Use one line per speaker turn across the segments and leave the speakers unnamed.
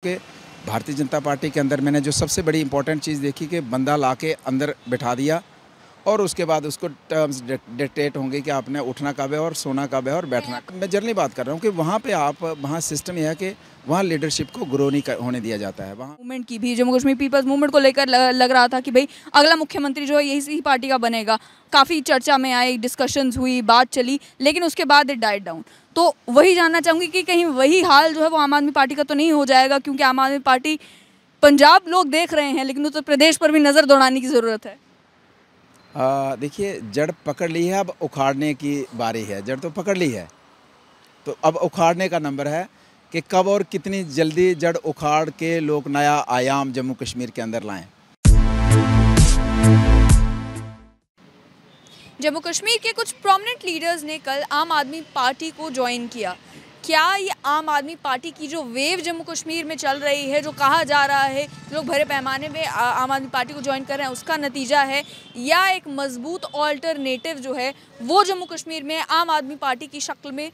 कि भारतीय जनता पार्टी के अंदर मैंने जो सबसे बड़ी इम्पोर्टेंट चीज़ देखी कि बंदा ला के अंदर बैठा दिया और उसके बाद उसको टर्म्स डिक्टेट होंगे कि आपने उठना कब है और सोना कब है और बैठना। मैं जनरली बात कर रहा हूँ कि वहाँ पे वहाँ सिस्टम यह है कि वहाँ लीडरशिप को ग्रो नहीं होने दिया जाता है। वहाँ
मूवमेंट की भी जम्मू कश्मीर पीपल्स मूवमेंट को लेकर लग रहा था कि भाई अगला मुख्यमंत्री जो है यही पार्टी का बनेगा। काफ़ी चर्चा में आई, डिस्कशंस हुई, बात चली, लेकिन उसके बाद इट डाइड डाउन। तो वही जानना चाहूँगी कि कहीं वही हाल जो है वो आम आदमी पार्टी का तो नहीं हो जाएगा, क्योंकि आम आदमी पार्टी पंजाब लोग देख रहे हैं, लेकिन उत्तर प्रदेश पर भी नज़र दौड़ाने की ज़रूरत है।
देखिए, जड़ पकड़ ली है, अब उखाड़ने की बारी है। जड़ तो पकड़ ली है, तो अब उखाड़ने का नंबर है कि कब और कितनी जल्दी जड़ उखाड़ के लोग नया आयाम जम्मू कश्मीर के अंदर लाएं।
जम्मू कश्मीर के कुछ प्रोमिनेंट लीडर्स ने कल आम आदमी पार्टी को ज्वाइन किया। क्या ये आम आदमी पार्टी की जो वेव जम्मू कश्मीर में चल रही है, जो कहा जा रहा है लोग भरे पैमाने में आम आदमी पार्टी को ज्वाइन कर रहे हैं, उसका नतीजा है, या एक मजबूत ऑल्टरनेटिव जो है वो जम्मू कश्मीर में आम आदमी पार्टी की शक्ल में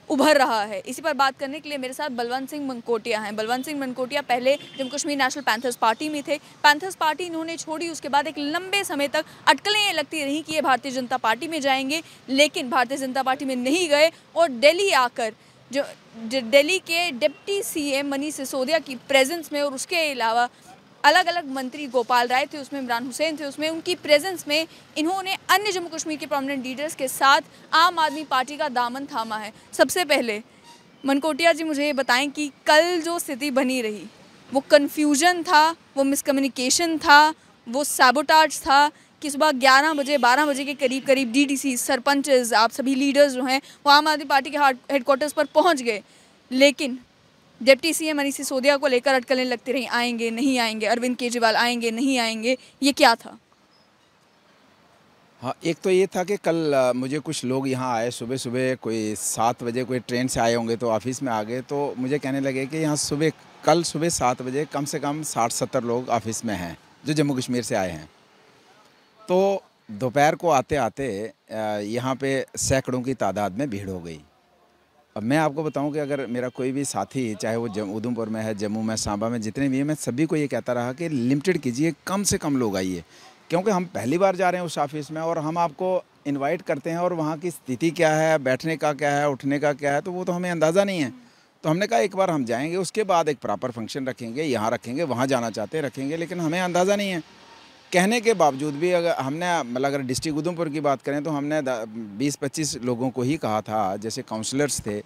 उभर रहा है? इसी पर बात करने के लिए मेरे साथ बलवंत सिंह मनकोटिया हैं। बलवंत सिंह मनकोटिया पहले Jammu Kashmir national panthers party में थे। पैंथर्स पार्टी इन्होंने छोड़ी, उसके बाद एक लंबे समय तक अटकलें ये लगती रही कि ये भारतीय जनता पार्टी में जाएंगे, लेकिन भारतीय जनता पार्टी में नहीं गए और दिल्ली आकर जो दिल्ली के डिप्टी सीएम मनीष सिसोदिया की प्रेजेंस में, और उसके अलावा अलग अलग मंत्री, गोपाल राय थे उसमें, इमरान हुसैन थे उसमें, उनकी प्रेजेंस में इन्होंने अन्य जम्मू कश्मीर के प्रोमिनेंट लीडर्स के साथ आम आदमी पार्टी का दामन थामा है। सबसे पहले मनकोटिया जी मुझे ये बताएं कि कल जो स्थिति बनी रही वो कन्फ्यूजन था, वो मिसकम्युनिकेशन था, वो सैबोटाज था कि सुबह 11 बजे 12 बजे के करीब डीडीसी, सरपंचेस, आप सभी लीडर्स जो हैं वो आम आदमी पार्टी के हेडक्वार्टर्स पर पहुँच गए, लेकिन डिप्टी सीएम मनीष सिसोदिया को लेकर अटकलें लगती रही, आएंगे नहीं आएंगे, अरविंद केजरीवाल आएंगे नहीं आएंगे, ये क्या था?
हाँ, एक तो ये था कि कल मुझे कुछ लोग यहाँ आए सुबह सुबह, कोई 7 बजे कोई ट्रेन से आए होंगे तो ऑफिस में आ गए, तो मुझे कहने लगे कि यहाँ कल सुबह 7 बजे कम से कम 60-70 लोग ऑफिस में हैं जो जम्मू कश्मीर से आए हैं। तो दोपहर को आते आते यहाँ पे सैकड़ों की तादाद में भीड़ हो गई। अब मैं आपको बताऊं कि अगर मेरा कोई भी साथी, चाहे वो उधमपुर में है, जम्मू में, सांबा में, जितने भी हैं, मैं सभी को ये कहता रहा कि लिमिटेड कीजिए, कम से कम लोग आइए, क्योंकि हम पहली बार जा रहे हैं उस ऑफिस में और हम आपको इनवाइट करते हैं और वहाँ की स्थिति क्या है, बैठने का क्या है, उठने का क्या है, तो वो तो हमें अंदाज़ा नहीं है। तो हमने कहा एक बार हम जाएंगे, उसके बाद एक प्रॉपर फंक्शन रखेंगे, यहाँ रखेंगे, वहाँ जाना चाहते हैं रखेंगे, लेकिन हमें अंदाज़ा नहीं है। कहने के बावजूद भी अगर हमने, मतलब अगर डिस्ट्रिक्ट उधमपुर की बात करें तो हमने 20-25 लोगों को ही कहा था, जैसे काउंसलर्स थे,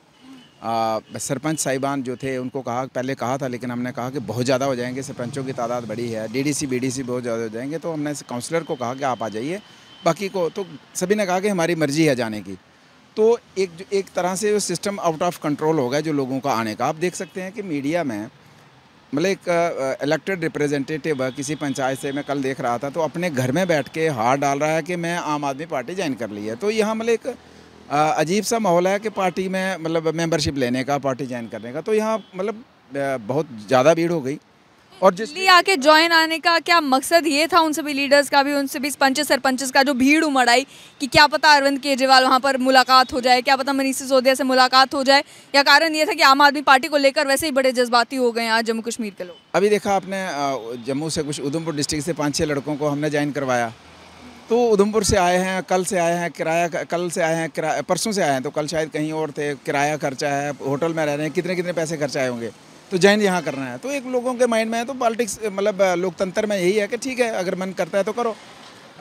सरपंच साहिबान जो थे उनको पहले कहा था, लेकिन हमने कहा कि बहुत ज़्यादा हो जाएंगे, सरपंचों की तादाद बड़ी है, डीडीसी बीडीसी बहुत ज़्यादा हो जाएंगे, तो हमने काउंसलर को कहा कि आप आ जाइए, बाकी को तो सभी ने कहा कि हमारी मर्ज़ी है जाने की। तो एक तरह से वो सिस्टम आउट ऑफ कंट्रोल हो गया जो लोगों का आने का। आप देख सकते हैं कि मीडिया में, मतलब एक इलेक्टेड रिप्रेजेंटेटिव किसी पंचायत से मैं कल देख रहा था, तो अपने घर में बैठ के हाथ डाल रहा है कि मैं आम आदमी पार्टी ज्वाइन कर ली है। तो यहाँ मतलब एक अजीब सा माहौल है कि पार्टी में, मतलब मेंबरशिप लेने का, पार्टी ज्वाइन करने का, तो यहाँ मतलब बहुत ज़्यादा भीड़ हो गई। और
दिल्ली आके ज्वाइन आने का क्या मकसद ये था उन सभी लीडर्स का भी, उन सभी पंचेस सरपंचेस का, जो भीड़ उमड़ आई कि क्या पता अरविंद केजरीवाल वहाँ पर मुलाकात हो जाए, क्या पता मनीष सिसोदिया से मुलाकात हो जाए, या कारण ये था कि आम आदमी पार्टी को लेकर वैसे ही बड़े जज्बाती हो गए आज जम्मू कश्मीर के लोग?
अभी देखा आपने, जम्मू से कुछ उधमपुर डिस्ट्रिक्ट से 5-6 लड़कों को हमने ज्वाइन करवाया, तो उधमपुर से आए हैं, कल से आए हैं, किराया कल से आए हैं, किराया परसों से आए हैं, तो कल शायद कहीं और थे, किराया खर्चा है, होटल में रह रहे हैं, कितने कितने पैसे खर्चा आए होंगे, तो ज्वाइन यहाँ करना है। तो एक लोगों के माइंड में है, तो पॉलिटिक्स, मतलब लोकतंत्र में यही है कि ठीक है, अगर मन करता है तो करो।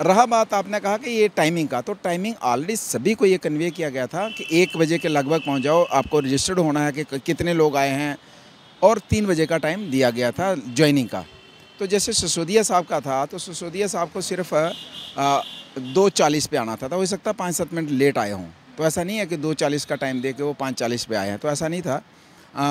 रहा बात, आपने कहा कि ये टाइमिंग का, तो टाइमिंग ऑलरेडी सभी को ये कन्वे किया गया था कि 1 बजे के लगभग पहुँच जाओ, आपको रजिस्टर्ड होना है कि कितने लोग आए हैं, और 3 बजे का टाइम दिया गया था ज्वाइनिंग का। तो जैसे सिसोदिया साहब का था, तो सिसोदिया साहब को सिर्फ 2:40 पे आना था, तो हो सकता है 5-7 मिनट लेट आए हों, तो ऐसा नहीं है कि 2:40 का टाइम दे के वो 5:40 पे आए हैं, तो ऐसा नहीं था।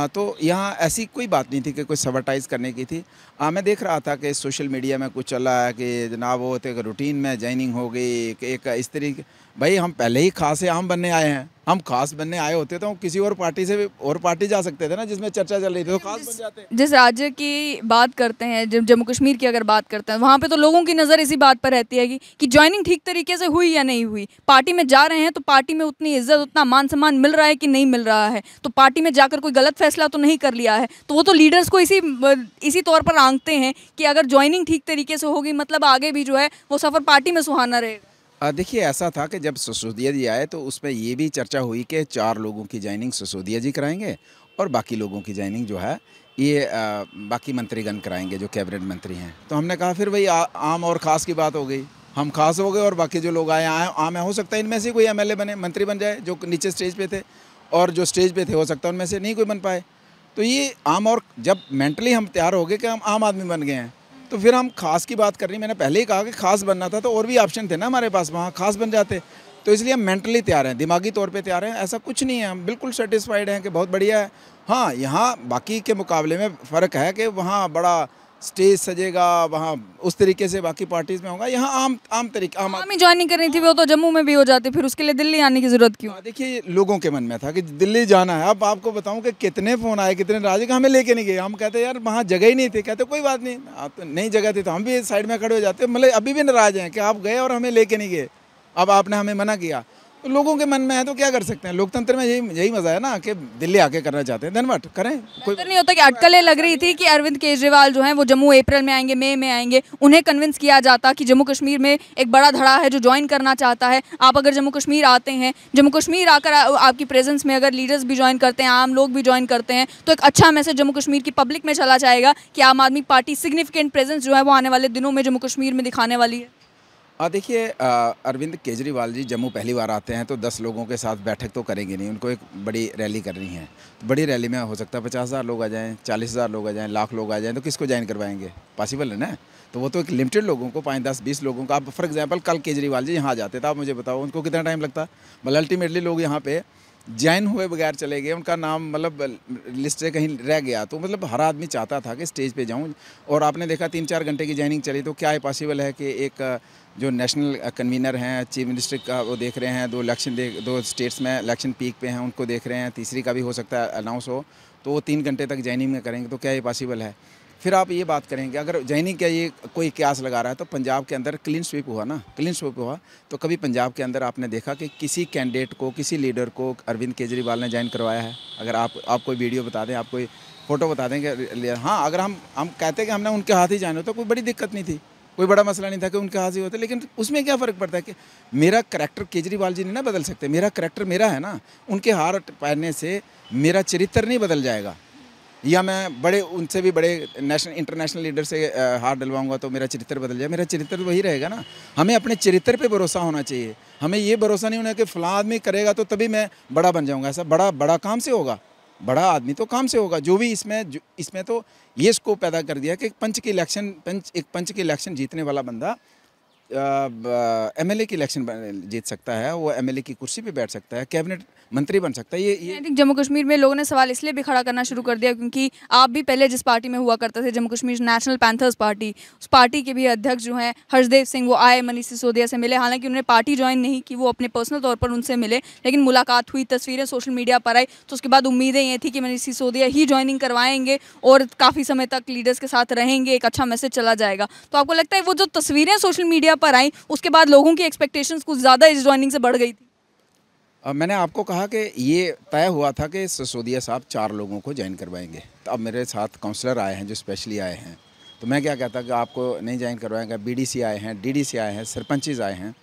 तो यहाँ ऐसी कोई बात नहीं थी कि कोई सबरटाइज़ करने की थी। मैं देख रहा था कि सोशल मीडिया में कुछ चल रहा है कि जनाब वो एक रूटीन में ज्वाइनिंग हो गई, कि एक इस तरीके, भाई हम पहले ही खासे आम बनने आए हैं, हम खास बनने आए होते तो हम किसी और पार्टी से भी और पार्टी जा सकते थे ना, जिसमें चर्चा चल रही थी, तो खास बन जाते।
जिस राज्य की बात करते हैं, जब जम्मू कश्मीर की अगर बात करते हैं, वहाँ पे तो लोगों की नज़र इसी बात पर रहती है कि ज्वाइनिंग ठीक तरीके से हुई या नहीं हुई। पार्टी में जा रहे हैं तो पार्टी में उतनी इज्जत, उतना मान सम्मान मिल रहा है कि नहीं मिल रहा है। तो पार्टी में जाकर कोई गलत फैसला तो नहीं कर लिया है। तो वो तो लीडर्स को इसी तौर पर आंकते हैं कि अगर ज्वाइनिंग ठीक तरीके से होगी, मतलब आगे भी जो है वो सफ़र पार्टी में सुहाना रहेगा।
देखिए, ऐसा था कि जब सिसोदिया जी आए तो उसमें ये भी चर्चा हुई कि 4 लोगों की जॉइनिंग सिसोदिया जी कराएंगे और बाकी लोगों की जॉइनिंग जो है ये बाकी मंत्रीगण कराएंगे जो कैबिनेट मंत्री हैं। तो हमने कहा फिर वही आम और ख़ास की बात हो गई। हम खास हो गए और बाकी जो लोग आए आम है। हो सकता है इनमें से कोई एमएलए बने, मंत्री बन जाए जो नीचे स्टेज पे थे, और जो स्टेज पे थे हो सकता है उनमें से नहीं कोई बन पाए। तो ये आम, और जब मेंटली हम तैयार हो गए कि हम आम आदमी बन गए हैं, तो फिर हम खास की बात कर रही। मैंने पहले ही कहा कि खास बनना था तो और भी ऑप्शन थे ना हमारे पास, वहाँ खास बन जाते। तो इसलिए हम मेंटली तैयार हैं, दिमागी तौर पे तैयार हैं। ऐसा कुछ नहीं है, हम बिल्कुल सेटिस्फाइड हैं कि बहुत बढ़िया है। हाँ, यहाँ बाकी के मुकाबले में फ़र्क है कि वहाँ बड़ा स्टेज सजेगा, वहाँ उस तरीके से बाकी पार्टीज़ में होगा। यहाँ आम तरीके
आर्मी ज्वाइनिंग करनी थी, वो तो जम्मू में भी हो जाती, फिर उसके लिए दिल्ली आने की ज़रूरत क्यों?
देखिए, लोगों के मन में था कि दिल्ली जाना है। अब आपको बताऊं कि कितने फ़ोन आए, कितने राजी, हमें लेके नहीं गए। हम कहते यार वहाँ जगह ही नहीं थी। कहते कोई बात नहीं, आप तो नई जगह थी तो हम भी साइड में खड़े हो जाते। मतलब अभी भी नाराज़ हैं कि आप गए और हमें लेके नहीं गए, अब आपने हमें मना किया। तो लोगों के मन में है तो क्या कर सकते हैं। लोकतंत्र में यही मज़ा है ना कि दिल्ली आके करना चाहते हैं, धन्यवाद करें। कोई
नहीं होता कि अटकलें लग रही थी कि अरविंद केजरीवाल जो हैं वो जम्मू अप्रैल में आएंगे, मई में आएंगे, उन्हें कन्विंस किया जाता कि जम्मू कश्मीर में एक बड़ा धड़ा है जो ज्वाइन करना चाहता है। आप अगर जम्मू कश्मीर आते हैं, जम्मू कश्मीर आकर आपकी प्रेजेंस में अगर लीडर्स भी ज्वाइन करते हैं, आम लोग भी ज्वाइन करते हैं, तो एक अच्छा मैसेज जम्मू कश्मीर की पब्लिक में चला जाएगा कि आम आदमी पार्टी सिग्निफिकेंट प्रेजेंस जो है वो आने वाले दिनों में जम्मू कश्मीर में दिखाने वाली है।
देखिए, अरविंद केजरीवाल जी जम्मू पहली बार आते हैं तो 10 लोगों के साथ बैठक तो करेंगे नहीं, उनको एक बड़ी रैली करनी है। तो बड़ी रैली में हो सकता है 50,000 लोग आ जाएं, 40,000 लोग आ जाएं, लाख लोग आ जाएं, तो किसको ज्वाइन करवाएंगे? पॉसिबल है ना। तो वो तो एक लिमिटेड लोगों को, 5, 10, 20 लोगों का। आप फॉर एग्जांपल कल केजरीवाल जी यहाँ आ जाते तो आप मुझे बताओ उनको कितना टाइम लगता। मतलब अल्टीमेटली लोग यहाँ पे ज्वाइन हुए बगैर चले गए, उनका नाम मतलब लिस्ट से कहीं रह गया। तो मतलब हर आदमी चाहता था कि स्टेज पे जाऊं, और आपने देखा 3-4 घंटे की ज्वाइनिंग चली। तो क्या ये पॉसिबल है कि एक जो नेशनल कन्वीनर हैं, चीफ मिनिस्टर का वो देख रहे हैं, 2 स्टेट्स में इलेक्शन पीक पे हैं, उनको देख रहे हैं, तीसरी का भी हो सकता है अनाउंस हो, तो वो 3 घंटे तक ज्वाइनिंग में करेंगे। तो क्या ये पॉसिबल है? फिर आप ये बात करेंगे अगर ज्वाइनिंग का ये कोई क्यास लगा रहा है तो पंजाब के अंदर क्लीन स्वीप हुआ ना, क्लीन स्वीप हुआ। तो कभी पंजाब के अंदर आपने देखा कि किसी कैंडिडेट को, किसी लीडर को अरविंद केजरीवाल ने ज्वाइन करवाया है? अगर आप कोई वीडियो बता दें, आप कोई फ़ोटो बता दें कि हाँ, अगर हम कहते कि हमने उनके हाथ ही ज्वाइन होता, कोई बड़ी दिक्कत नहीं थी, कोई बड़ा मसला नहीं था कि उनके हाथ ही होते। लेकिन उसमें क्या फ़र्क पड़ता है कि मेरा करैक्टर केजरीवाल जी नहीं ना बदल सकते, मेरा करैक्टर मेरा है ना। उनके हार पहनने से मेरा चरित्र नहीं बदल जाएगा, या मैं बड़े उनसे भी बड़े इंटरनेशनल लीडर से हाथ डलवाऊंगा तो मेरा चरित्र बदल जाए। मेरा चरित्र वही रहेगा ना। हमें अपने चरित्र पे भरोसा होना चाहिए। हमें ये भरोसा नहीं होना कि फ़लाँ आदमी करेगा तो तभी मैं बड़ा बन जाऊंगा। ऐसा बड़ा काम से होगा? बड़ा आदमी तो काम से होगा। जो भी इसमें तो ये स्कोप पैदा कर दिया कि एक पंच की इलेक्शन जीतने वाला बंदा एमएलए की इलेक्शन जीत सकता है, वो एमएलए की कुर्सी पे बैठ सकता है, कैबिनेट मंत्री बन सकता है। ये
जम्मू कश्मीर में लोगों ने सवाल इसलिए भी खड़ा करना शुरू कर दिया क्योंकि आप भी पहले जिस पार्टी में हुआ करते थे, Jammu Kashmir national panthers party, उस पार्टी के भी अध्यक्ष जो हैं हर्षदेव सिंह, वो आए, मनीष सिसोदिया से मिले। हालांकि उन्होंने पार्टी ज्वाइन नहीं की, वो अपने पर्सनल तौर पर उनसे मिले, लेकिन मुलाकात हुई, तस्वीरें सोशल मीडिया पर आई। तो उसके बाद उम्मीदें ये थी कि मनीष सिसोदिया ही ज्वाइनिंग करवाएंगे और काफ़ी समय तक लीडर्स के साथ रहेंगे, एक अच्छा मैसेज चला जाएगा। तो आपको लगता है वो जो तस्वीरें सोशल मीडिया पर आई उसके बाद लोगों की एक्सपेक्टेशंस कुछ ज़्यादा इस ज्वाइनिंग से बढ़ गई थी?
मैंने आपको कहा कि ये तय हुआ था कि सिसोदिया साहब 4 लोगों को ज्वाइन करवाएंगे। तो अब मेरे साथ काउंसलर आए हैं जो स्पेशली आए हैं, तो मैं क्या कहता कि आपको नहीं ज्वाइन करवाएंगे। बीडीसी आए हैं, डीडीसी आए हैं, सरपंचेस आए हैं,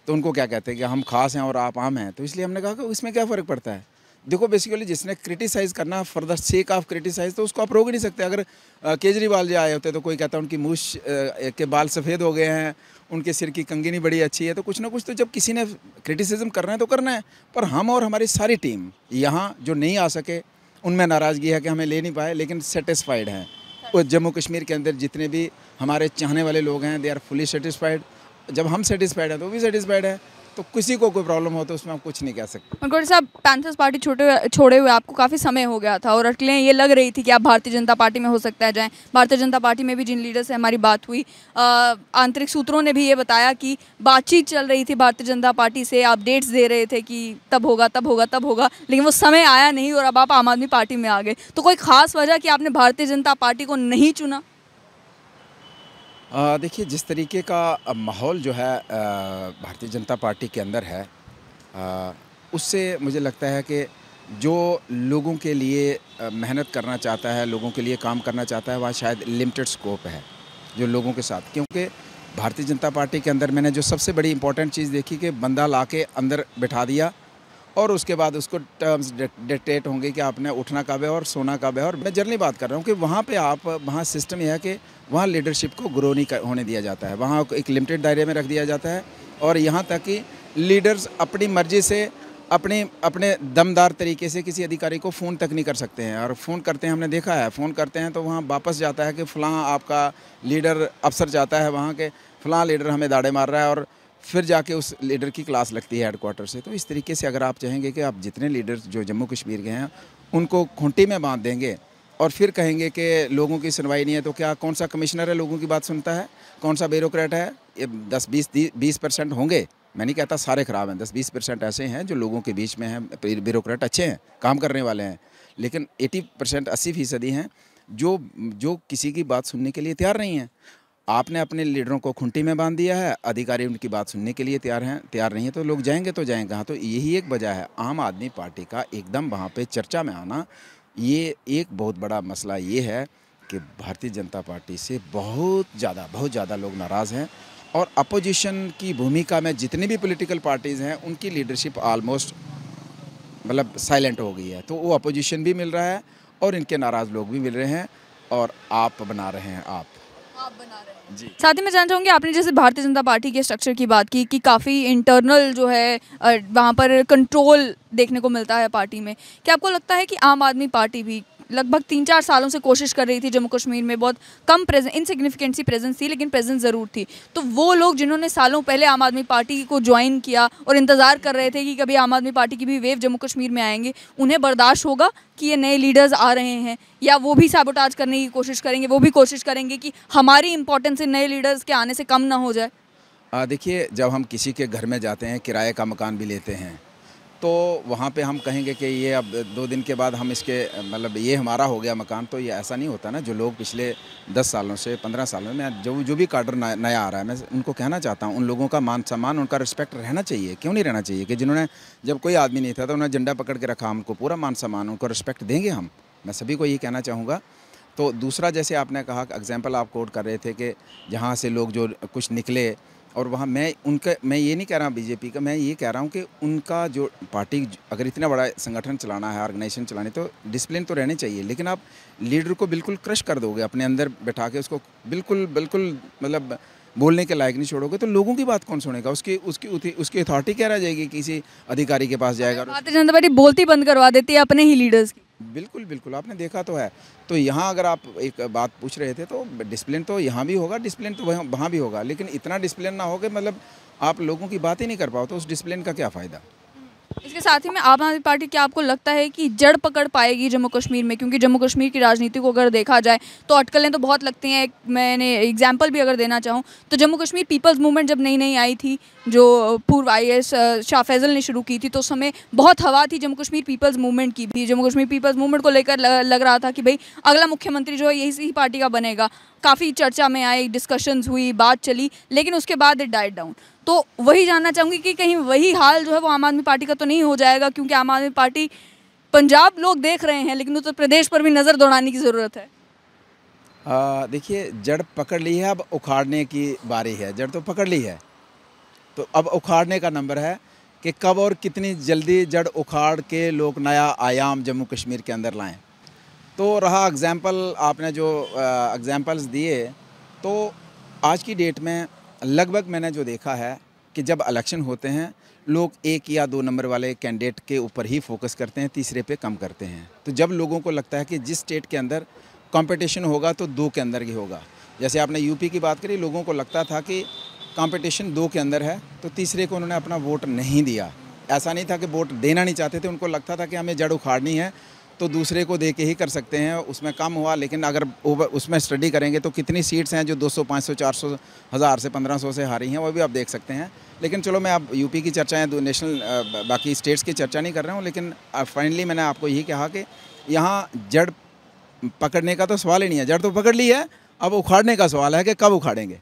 तो उनको क्या कहते हैं कि हम खास हैं और आप आम हैं। तो इसलिए हमने कहा कि इसमें क्या फ़र्क पड़ता है। देखो, बेसिकली जिसने क्रिटिसाइज़ करना for the sake of criticise, तो उसको आप रोक ही नहीं सकते। अगर केजरीवाल जी आए होते तो कोई कहता उनकी मूछ के बाल सफ़ेद हो गए हैं, उनके सिर की कंगनी बड़ी अच्छी है, तो कुछ ना कुछ तो जब किसी ने क्रिटिसिज्म करना है तो करना है। पर हम और हमारी सारी टीम यहाँ जो नहीं आ सके, उनमें नाराज़गी है कि हमें ले नहीं पाए, लेकिन सेटिस्फाइड हैं। और जम्मू कश्मीर के अंदर जितने भी हमारे चाहने वाले लोग हैं, दे आर फुली सेटिस्फाइड। जब हम सेटिस्फाइड हैं तो वो भी सेटिस्फाइड है। तो किसी को कोई प्रॉब्लम हो तो उसमें हम कुछ नहीं कह सकते।
और गौरी साहब, पैंथर्स पार्टी छोड़े हुए आपको काफ़ी समय हो गया था और अटकलें ये लग रही थी कि आप भारतीय जनता पार्टी में हो सकता है जाएं। भारतीय जनता पार्टी में भी जिन लीडर से हमारी बात हुई, आंतरिक सूत्रों ने भी ये बताया कि बातचीत चल रही थी भारतीय जनता पार्टी से, आप डेट्स दे रहे थे कि तब होगा तब होगा तब होगा, लेकिन वो समय आया नहीं और अब आप आम आदमी पार्टी में आ गए। तो कोई ख़ास वजह कि आपने भारतीय जनता पार्टी को नहीं चुना?
देखिए, जिस तरीके का माहौल जो है भारतीय जनता पार्टी के अंदर है, उससे मुझे लगता है कि जो लोगों के लिए मेहनत करना चाहता है, लोगों के लिए काम करना चाहता है, वहाँ शायद लिमिटेड स्कोप है जो लोगों के साथ। क्योंकि भारतीय जनता पार्टी के अंदर मैंने जो सबसे बड़ी इंपॉर्टेंट चीज़ देखी कि बंदा ला के अंदर बिठा दिया और उसके बाद उसको टर्म्स डिक्टेट होंगे कि आपने उठना कब है और सोना कब है। और मैं जनरली बात कर रहा हूँ कि वहाँ सिस्टम यह है कि वहाँ लीडरशिप को ग्रो नहीं होने दिया जाता है, वहाँ एक लिमिटेड दायरे में रख दिया जाता है और यहाँ तक कि लीडर्स अपनी मर्ज़ी से अपने दमदार तरीके से किसी अधिकारी को फ़ोन तक नहीं कर सकते हैं। और फ़ोन करते हैं, हमने देखा है, फ़ोन करते हैं तो वहाँ वापस जाता है कि फ़लाँ आपका लीडर अफसर जाता है वहाँ के फ़लाँ लीडर हमें दाड़े मार रहा है और फिर जाके उस लीडर की क्लास लगती है हेडक्वार्टर से। तो इस तरीके से अगर आप चाहेंगे कि आप जितने लीडर्स जो जम्मू कश्मीर के हैं उनको खूंटी में बांध देंगे और फिर कहेंगे कि लोगों की सुनवाई नहीं है, तो क्या कौन सा कमिश्नर है लोगों की बात सुनता है, कौन सा ब्यूरोक्रेट है? ये 10-20% होंगे, मैं नहीं कहता सारे ख़राब हैं, 10-20% ऐसे हैं जो लोगों के बीच में हैं, ब्यूरोक्रेट अच्छे हैं, काम करने वाले हैं, लेकिन 80% 80% हैं जो किसी की बात सुनने के लिए तैयार नहीं हैं। आपने अपने लीडरों को खूंटी में बांध दिया है, अधिकारी उनकी बात सुनने के लिए तैयार नहीं है, तो लोग जाएंगे तो जाएंगे कहाँ? तो यही एक वजह है आम आदमी पार्टी का एकदम वहाँ पे चर्चा में आना। ये एक बहुत बड़ा मसला ये है कि भारतीय जनता पार्टी से बहुत ज़्यादा लोग नाराज़ हैं और अपोजिशन की भूमिका में जितनी भी पॉलिटिकल पार्टीज़ हैं उनकी लीडरशिप ऑलमोस्ट मतलब साइलेंट हो गई है। तो वो अपोजिशन भी मिल रहा है और इनके नाराज़ लोग भी मिल रहे हैं और आप बना रहे हैं आप बना रहे हैं जी।
साथ ही मैं जानना चाहूँगी, आपने जैसे भारतीय जनता पार्टी के स्ट्रक्चर की बात की कि काफ़ी इंटरनल जो है वहाँ पर कंट्रोल देखने को मिलता है पार्टी में। क्या आपको लगता है कि आम आदमी पार्टी भी लगभग 3-4 सालों से कोशिश कर रही थी, जम्मू कश्मीर में बहुत कम इनसिग्निफिकेंट सी प्रेजेंस थी लेकिन प्रेजेंस ज़रूर थी, तो वो लोग जिन्होंने सालों पहले आम आदमी पार्टी को ज्वाइन किया और इंतज़ार कर रहे थे कि कभी आम आदमी पार्टी की भी वेव जम्मू कश्मीर में आएंगे, उन्हें बर्दाश्त होगा कि ये नए लीडर्स आ रहे हैं, या वो भी साबोटाज करने की कोशिश करेंगे, वो भी कोशिश करेंगे कि हमारी इंपॉर्टेंस इन नए लीडर्स के आने से कम ना हो जाए?
देखिए, जब हम किसी के घर में जाते हैं, किराए का मकान भी लेते हैं, तो वहाँ पे हम कहेंगे कि ये अब 2 दिन के बाद हम इसके मतलब ये हमारा हो गया मकान, तो ये ऐसा नहीं होता ना। जो लोग पिछले 10 सालों से 15 सालों में जो भी काडर नया आ रहा है, मैं उनको कहना चाहता हूँ, उन लोगों का मान सम्मान, उनका रिस्पेक्ट रहना चाहिए। क्यों नहीं रहना चाहिए? कि जिन्होंने जब कोई आदमी नहीं था तो उन्होंने झंडा पकड़ के रखा, उनको पूरा मान सम्मान, उनको रिस्पेक्ट देंगे हम। मैं सभी को यही कहना चाहूँगा। तो दूसरा, जैसे आपने कहा, एग्जाम्पल आप कोट कर रहे थे कि जहाँ से लोग जो कुछ निकले और वहाँ मैं ये नहीं कह रहा बीजेपी का, मैं ये कह रहा हूँ कि उनका जो पार्टी अगर इतना बड़ा संगठन चलाना है, ऑर्गेनाइजेशन चलानी, तो डिसिप्लिन तो रहनी चाहिए। लेकिन आप लीडर को बिल्कुल क्रश कर दोगे, अपने अंदर बैठा के उसको बिल्कुल मतलब बोलने के लायक नहीं छोड़ोगे, तो लोगों की बात कौन सुनेगा? उसकी अथॉरिटी क्या रह जाएगी? किसी अधिकारी के पास जाएगा?
भारतीय जनता पार्टी बोलती बंद करवा देती है अपने ही लीडर्स की।
बिल्कुल, आपने देखा तो है। तो यहाँ अगर आप एक बात पूछ रहे थे, तो डिसिप्लिन तो यहाँ भी होगा, डिसिप्लिन तो वहाँ भी होगा, लेकिन इतना डिसिप्लिन ना हो कि मतलब आप लोगों की बात ही नहीं कर पाओ, तो उस डिसिप्लिन का क्या फ़ायदा?
इसके साथ ही में आम आदमी पार्टी, क्या आपको लगता है कि जड़ पकड़ पाएगी जम्मू कश्मीर में? क्योंकि जम्मू कश्मीर की राजनीति को अगर देखा जाए तो अटकलें तो बहुत लगती हैं। मैंने एग्जांपल भी अगर देना चाहूँ तो जम्मू कश्मीर पीपल्स मूवमेंट जब नई आई थी, जो पूर्व IAS शाह फैज़ल ने शुरू की थी, तो उस समय बहुत हवा थी जम्मू कश्मीर पीपल्स मूवमेंट की भी। जम्मू कश्मीर पीपल्स मूवमेंट को लेकर लग रहा था कि भाई अगला मुख्यमंत्री जो है यही पार्टी का बनेगा। काफ़ी चर्चा में आई, डिस्कशंस हुई, बात चली, लेकिन उसके बाद इट डाइड डाउन। तो वही जानना चाहूँगी कि कहीं वही हाल जो है वो आम आदमी पार्टी का तो नहीं हो जाएगा? क्योंकि आम आदमी पार्टी पंजाब लोग देख रहे हैं, लेकिन उत्तर प्रदेश पर भी नज़र दौड़ाने की ज़रूरत है।
देखिए, जड़ पकड़ ली है, अब उखाड़ने की बारी है। जड़ तो पकड़ ली है, तो अब उखाड़ने का नंबर है कि कब और कितनी जल्दी जड़ उखाड़ के लोग नया आयाम जम्मू कश्मीर के अंदर लाएं। तो रहा एग्जाम्पल, आपने जो एग्जाम्पल्स दिए, तो आज की डेट में लगभग मैंने जो देखा है कि जब इलेक्शन होते हैं, लोग 1 या 2 नंबर वाले कैंडिडेट के ऊपर ही फोकस करते हैं, तीसरे पे कम करते हैं। तो जब लोगों को लगता है कि जिस स्टेट के अंदर कंपटीशन होगा तो 2 के अंदर ही होगा, जैसे आपने यूपी की बात करी, लोगों को लगता था कि कंपटीशन 2 के अंदर है, तो तीसरे को उन्होंने अपना वोट नहीं दिया। ऐसा नहीं था कि वोट देना नहीं चाहते थे, उनको लगता था कि हमें जड़ उखाड़नी है तो दूसरे को दे के ही कर सकते हैं। उसमें कम हुआ, लेकिन अगर उसमें स्टडी करेंगे तो कितनी सीट्स हैं जो 200, 500, 400, 1000 से 1500 से हारी हैं, वो भी आप देख सकते हैं। लेकिन चलो, मैं अब यूपी की चर्चा है, नेशनल बाकी स्टेट्स की चर्चा नहीं कर रहा हूँ, लेकिन फाइनली मैंने आपको यही कहा कि यहाँ जड़ पकड़ने का तो सवाल ही नहीं है। जड़ तो पकड़ ली है, अब उखाड़ने का सवाल है कि कब उखाड़ेंगे।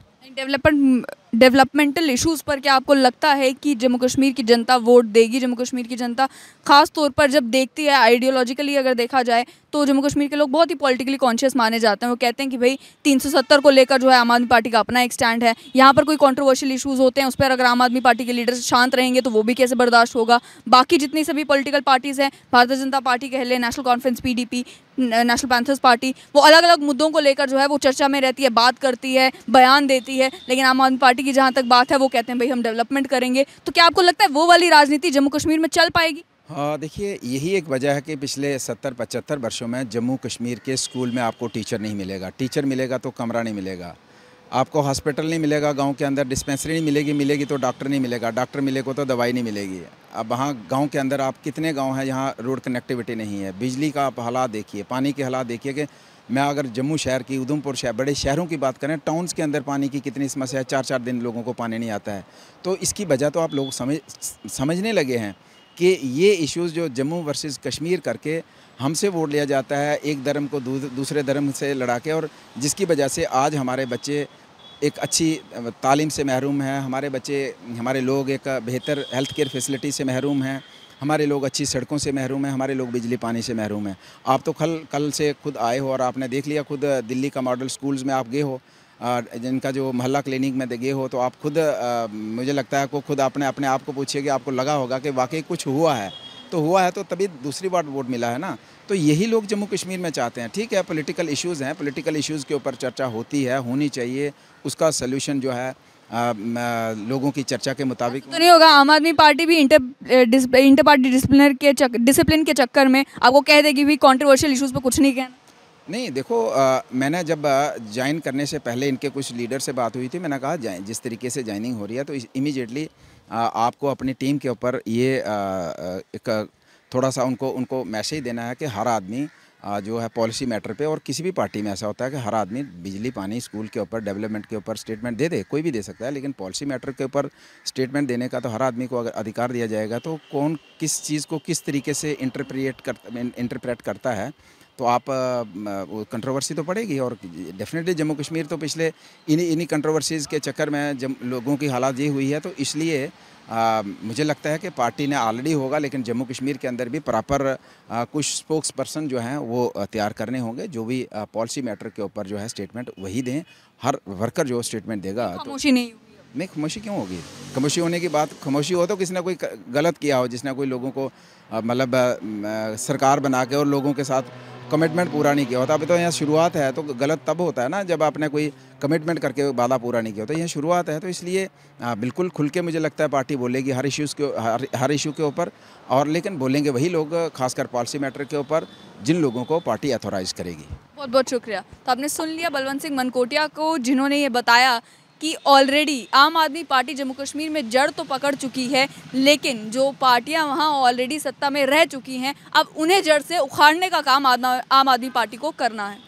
डेवलपमेंटल इश्यूज़ पर क्या आपको लगता है कि जम्मू कश्मीर की जनता वोट देगी? जम्मू कश्मीर की जनता खास तौर पर जब देखती है, आइडियोलॉजिकली अगर देखा जाए तो जम्मू कश्मीर के लोग बहुत ही पॉलिटिकली कॉन्शियस माने जाते हैं। वो कहते हैं कि भाई 370 को लेकर जो है आम आदमी पार्टी का अपना एक स्टैंड है। यहाँ पर कोई कंट्रोवर्शियल इश्यूज़ होते हैं, उस पर अगर आम आदमी पार्टी के लीडर शांत रहेंगे तो वो भी कैसे बर्दाश्त होगा। बाकी जितनी सभी पॉलिटिकल पार्टीज़ हैं, भारतीय जनता पार्टी कह लें, national conference PDP, national panthers party, वो अलग अलग मुद्दों को लेकर जो है वो चर्चा में रहती है, बात करती है, बयान देती है। लेकिन आम आदमी पार्टी की जहाँ तक बात है, वो कहते हैं भाई हम डेवलपमेंट करेंगे। तो क्या आपको लगता है वो वाली राजनीति जम्मू कश्मीर में चल पाएगी?
हाँ, देखिए, यही एक वजह है कि पिछले 70-75 वर्षों में जम्मू कश्मीर के स्कूल में आपको टीचर नहीं मिलेगा। टीचर मिलेगा तो कमरा नहीं मिलेगा, आपको हॉस्पिटल नहीं मिलेगा, गांव के अंदर डिस्पेंसरी नहीं मिलेगी, मिलेगी तो डॉक्टर नहीं मिलेगा, डॉक्टर मिलेगा तो दवाई नहीं मिलेगी। अब वहाँ गांव के अंदर आप कितने गांव हैं जहाँ रोड कनेक्टिविटी नहीं है, बिजली का आप हालात देखिए, पानी के हालात देखिए। कि मैं अगर जम्मू शहर की, उधमपुर शहर, बड़े शहरों की बात करें, टाउन्स के अंदर पानी की कितनी समस्या है, 4-4 दिन लोगों को पानी नहीं आता है। तो इसकी वजह तो आप लोग समझने लगे हैं कि ये इश्यूज़ जो जम्मू वर्सेस कश्मीर करके हमसे वोट लिया जाता है, एक धर्म को दूसरे धर्म से लड़ा के, और जिसकी वजह से आज हमारे बच्चे एक अच्छी तालीम से महरूम हैं, हमारे बच्चे, हमारे लोग एक बेहतर हेल्थ केयर फैसिलिटी से महरूम हैं, हमारे लोग अच्छी सड़कों से महरूम हैं, हमारे लोग बिजली पानी से महरूम हैं। आप तो कल से खुद आए हो और आपने देख लिया, खुद दिल्ली का मॉडल स्कूल्स में आप गए हो, जिनका जो मोहल्ला क्लिनिक में गए हो, तो आप खुद मुझे लगता है को खुद अपने आप को पूछिए कि आपको लगा होगा कि वाकई कुछ हुआ है। तो हुआ है तो तभी दूसरी बार वोट मिला है ना। तो यही लोग जम्मू कश्मीर में चाहते हैं। ठीक है, पॉलिटिकल इश्यूज़ हैं, पॉलिटिकल इश्यूज़ के ऊपर चर्चा होती है, होनी चाहिए, उसका सलूशन जो है लोगों की चर्चा के मुताबिक।
तो नहीं होगा आम आदमी पार्टी भी इंटर पार्टी डिसिप्लिन के चक्कर में आपको कह देगी भी कंट्रोवर्शियल इश्यूज़ पे कुछ नहीं कहना?
नहीं, देखो, मैंने जब ज्वाइन करने से पहले इनके कुछ लीडर से बात हुई थी, मैंने कहा जिस तरीके से ज्वाइनिंग हो रही है तो इमीडिएटली आपको अपनी टीम के ऊपर ये एक थोड़ा सा उनको मैसेज देना है कि हर आदमी जो है पॉलिसी मैटर पे, और किसी भी पार्टी में ऐसा होता है कि हर आदमी बिजली पानी स्कूल के ऊपर, डेवलपमेंट के ऊपर स्टेटमेंट दे, कोई भी दे सकता है, लेकिन पॉलिसी मैटर के ऊपर स्टेटमेंट देने का तो हर आदमी को अगर अधिकार दिया जाएगा तो कौन किस चीज़ को किस तरीके से इंटरप्रेट करता है, तो आप वो कंट्रोवर्सी तो पड़ेगी। और डेफिनेटली जम्मू कश्मीर तो पिछले इन्हीं कंट्रोवर्सीज़ के चक्कर में लोगों की हालात ये हुई है, तो इसलिए मुझे लगता है कि पार्टी ने ऑलरेडी होगा, लेकिन जम्मू कश्मीर के अंदर भी प्रॉपर कुछ स्पोक्स पर्सन जो हैं वो तैयार करने होंगे, जो भी पॉलिसी मैटर के ऊपर जो है स्टेटमेंट वही दें। हर वर्कर जो स्टेटमेंट देगा तो
खामोशी नहीं होगी।
नहीं, खामोशी क्यों होगी? खामोशी होने की बात, खामोशी हो तो किसी ने कोई गलत किया हो, जिसने कोई लोगों को मतलब सरकार बना के और लोगों के साथ कमिटमेंट पूरा नहीं किया होता। अभी तो यहाँ शुरुआत है, तो गलत तब होता है ना जब आपने कोई कमिटमेंट करके वादा पूरा नहीं किया होता। यह शुरुआत है, तो इसलिए बिल्कुल खुल के मुझे लगता है पार्टी बोलेगी हर इशू के ऊपर, और लेकिन बोलेंगे वही लोग, खासकर पॉलिसी मैटर के ऊपर, जिन लोगों को पार्टी अथोराइज करेगी।
बहुत बहुत शुक्रिया। तो आपने सुन लिया बलवंत सिंह मनकोटिया को, जिन्होंने ये बताया कि ऑलरेडी आम आदमी पार्टी जम्मू कश्मीर में जड़ तो पकड़ चुकी है, लेकिन जो पार्टियां वहां ऑलरेडी सत्ता में रह चुकी हैं, अब उन्हें जड़ से उखाड़ने का काम आम आदमी पार्टी को करना है।